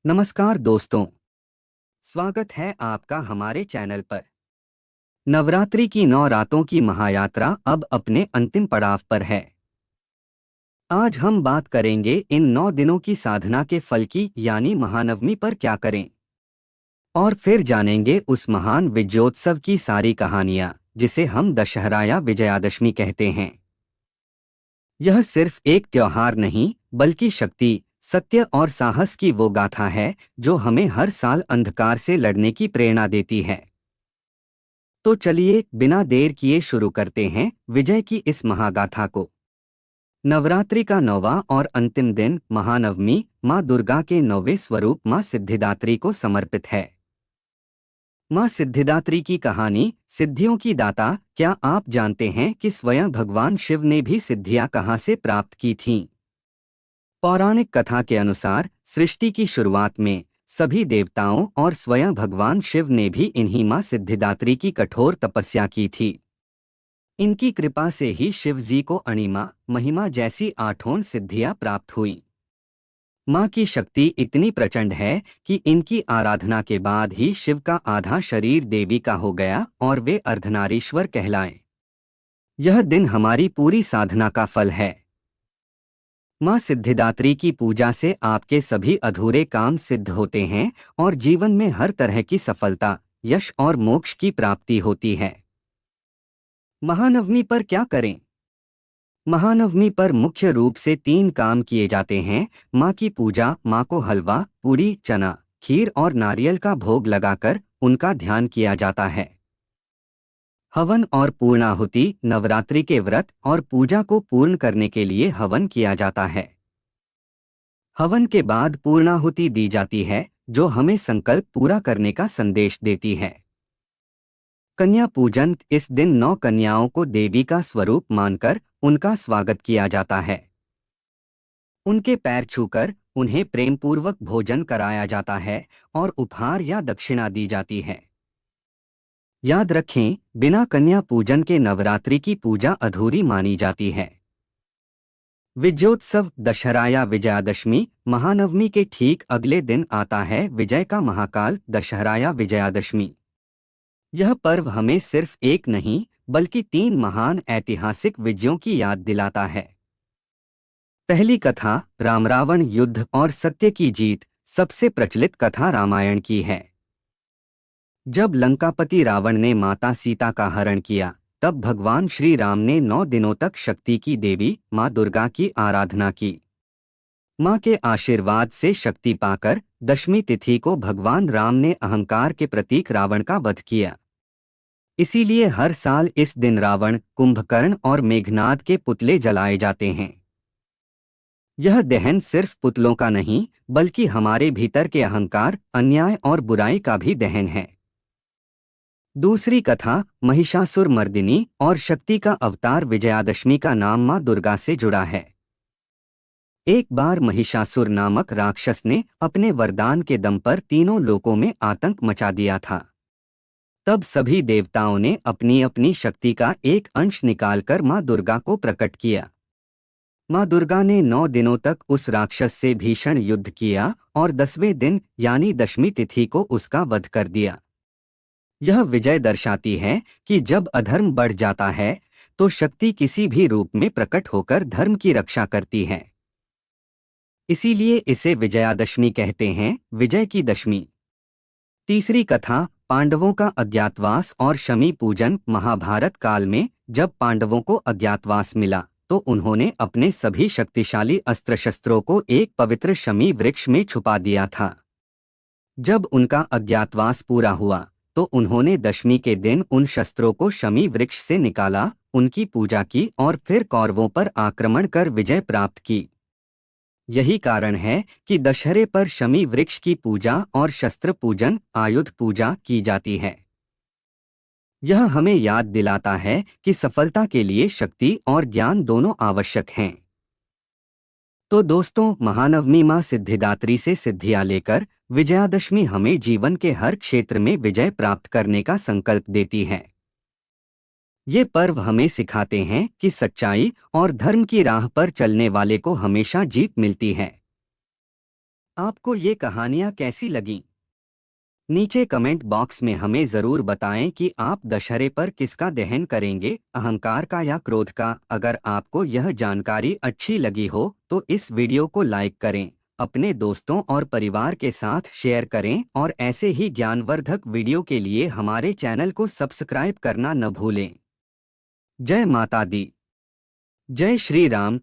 नमस्कार दोस्तों, स्वागत है आपका हमारे चैनल पर। नवरात्रि की 9 रातों की महायात्रा अब अपने अंतिम पड़ाव पर है। आज हम बात करेंगे इन 9 दिनों की साधना के फल की यानी महानवमी पर क्या करें। और फिर जानेंगे उस महान विजयोत्सव की सारी कहानियां जिसे हम दशहरा या विजयादशमी कहते हैं। यह सिर्फ एक त्योहार नहीं बल्कि शक्ति, सत्य और साहस की वो गाथा है जो हमें हर साल अंधकार से लड़ने की प्रेरणा देती है। तो चलिए बिना देर किए शुरू करते हैं विजय की इस महागाथा को। नवरात्रि का 9वां और अंतिम दिन महानवमी माँ दुर्गा के 9वें स्वरूप माँ सिद्धिदात्री को समर्पित है। माँ सिद्धिदात्री की कहानी सिद्धियों की दाता। क्या आप जानते हैं कि स्वयं भगवान शिव ने भी सिद्धियां कहाँ से प्राप्त की थीं? पौराणिक कथा के अनुसार सृष्टि की शुरुआत में सभी देवताओं और स्वयं भगवान शिव ने भी इन्हीं माँ सिद्धिदात्री की कठोर तपस्या की थी। इनकी कृपा से ही शिव जी को अणिमा, महिमा जैसी 8 सिद्धियां प्राप्त हुई। माँ की शक्ति इतनी प्रचंड है कि इनकी आराधना के बाद ही शिव का आधा शरीर देवी का हो गया और वे अर्धनारीश्वर कहलाए। यह दिन हमारी पूरी साधना का फल है। माँ सिद्धिदात्री की पूजा से आपके सभी अधूरे काम सिद्ध होते हैं और जीवन में हर तरह की सफलता, यश और मोक्ष की प्राप्ति होती है। महानवमी पर क्या करें? महानवमी पर मुख्य रूप से 3 काम किए जाते हैं। माँ की पूजा, माँ को हलवा, पूरी, चना, खीर और नारियल का भोग लगाकर उनका ध्यान किया जाता है। हवन और पूर्णाहुति, नवरात्रि के व्रत और पूजा को पूर्ण करने के लिए हवन किया जाता है। हवन के बाद पूर्णाहुति दी जाती है जो हमें संकल्प पूरा करने का संदेश देती है। कन्या पूजन, इस दिन 9 कन्याओं को देवी का स्वरूप मानकर उनका स्वागत किया जाता है। उनके पैर छूकर उन्हें प्रेमपूर्वक भोजन कराया जाता है और उपहार या दक्षिणा दी जाती है। याद रखें, बिना कन्या पूजन के नवरात्रि की पूजा अधूरी मानी जाती है। विजयोत्सव, दशहरा या विजयादशमी, महानवमी के ठीक अगले दिन आता है विजय का महाकाल, दशहरा या विजयादशमी। यह पर्व हमें सिर्फ एक नहीं बल्कि 3 महान ऐतिहासिक विजयों की याद दिलाता है। पहली कथा, राम रावण युद्ध और सत्य की जीत। सबसे प्रचलित कथा रामायण की है। जब लंकापति रावण ने माता सीता का हरण किया, तब भगवान श्री राम ने 9 दिनों तक शक्ति की देवी माँ दुर्गा की आराधना की। माँ के आशीर्वाद से शक्ति पाकर दशमी तिथि को भगवान राम ने अहंकार के प्रतीक रावण का वध किया। इसीलिए हर साल इस दिन रावण, कुंभकर्ण और मेघनाद के पुतले जलाए जाते हैं। यह दहन सिर्फ पुतलों का नहीं बल्कि हमारे भीतर के अहंकार, अन्याय और बुराई का भी दहन है। दूसरी कथा, महिषासुर मर्दिनी और शक्ति का अवतार। विजयादशमी का नाम माँ दुर्गा से जुड़ा है। एक बार महिषासुर नामक राक्षस ने अपने वरदान के दम पर तीनों लोकों में आतंक मचा दिया था। तब सभी देवताओं ने अपनी अपनी शक्ति का एक अंश निकालकर माँ दुर्गा को प्रकट किया। माँ दुर्गा ने 9 दिनों तक उस राक्षस से भीषण युद्ध किया और 10वें दिन यानी दशमी तिथि को उसका वध कर दिया। यह विजय दर्शाती है कि जब अधर्म बढ़ जाता है तो शक्ति किसी भी रूप में प्रकट होकर धर्म की रक्षा करती है। इसीलिए इसे विजयादशमी कहते हैं, विजय की दशमी। तीसरी कथा, पांडवों का अज्ञातवास और शमी पूजन। महाभारत काल में जब पांडवों को अज्ञातवास मिला तो उन्होंने अपने सभी शक्तिशाली अस्त्र शस्त्रों को एक पवित्र शमी वृक्ष में छुपा दिया था। जब उनका अज्ञातवास पूरा हुआ तो उन्होंने दशमी के दिन उन शस्त्रों को शमी वृक्ष से निकाला, उनकी पूजा की और फिर कौरवों पर आक्रमण कर विजय प्राप्त की। यही कारण है कि दशहरे पर शमी वृक्ष की पूजा और शस्त्र पूजन, आयुध पूजा की जाती है। यह हमें याद दिलाता है कि सफलता के लिए शक्ति और ज्ञान दोनों आवश्यक हैं। तो दोस्तों, महानवमी माँ सिद्धिदात्री से सिद्धियां लेकर विजयादशमी हमें जीवन के हर क्षेत्र में विजय प्राप्त करने का संकल्प देती है। ये पर्व हमें सिखाते हैं कि सच्चाई और धर्म की राह पर चलने वाले को हमेशा जीत मिलती है। आपको ये कहानियाँ कैसी लगीं? नीचे कमेंट बॉक्स में हमें ज़रूर बताएं कि आप दशहरे पर किसका दहन करेंगे, अहंकार का या क्रोध का। अगर आपको यह जानकारी अच्छी लगी हो तो इस वीडियो को लाइक करें, अपने दोस्तों और परिवार के साथ शेयर करें और ऐसे ही ज्ञानवर्धक वीडियो के लिए हमारे चैनल को सब्सक्राइब करना न भूलें। जय माता दी। जय श्री राम।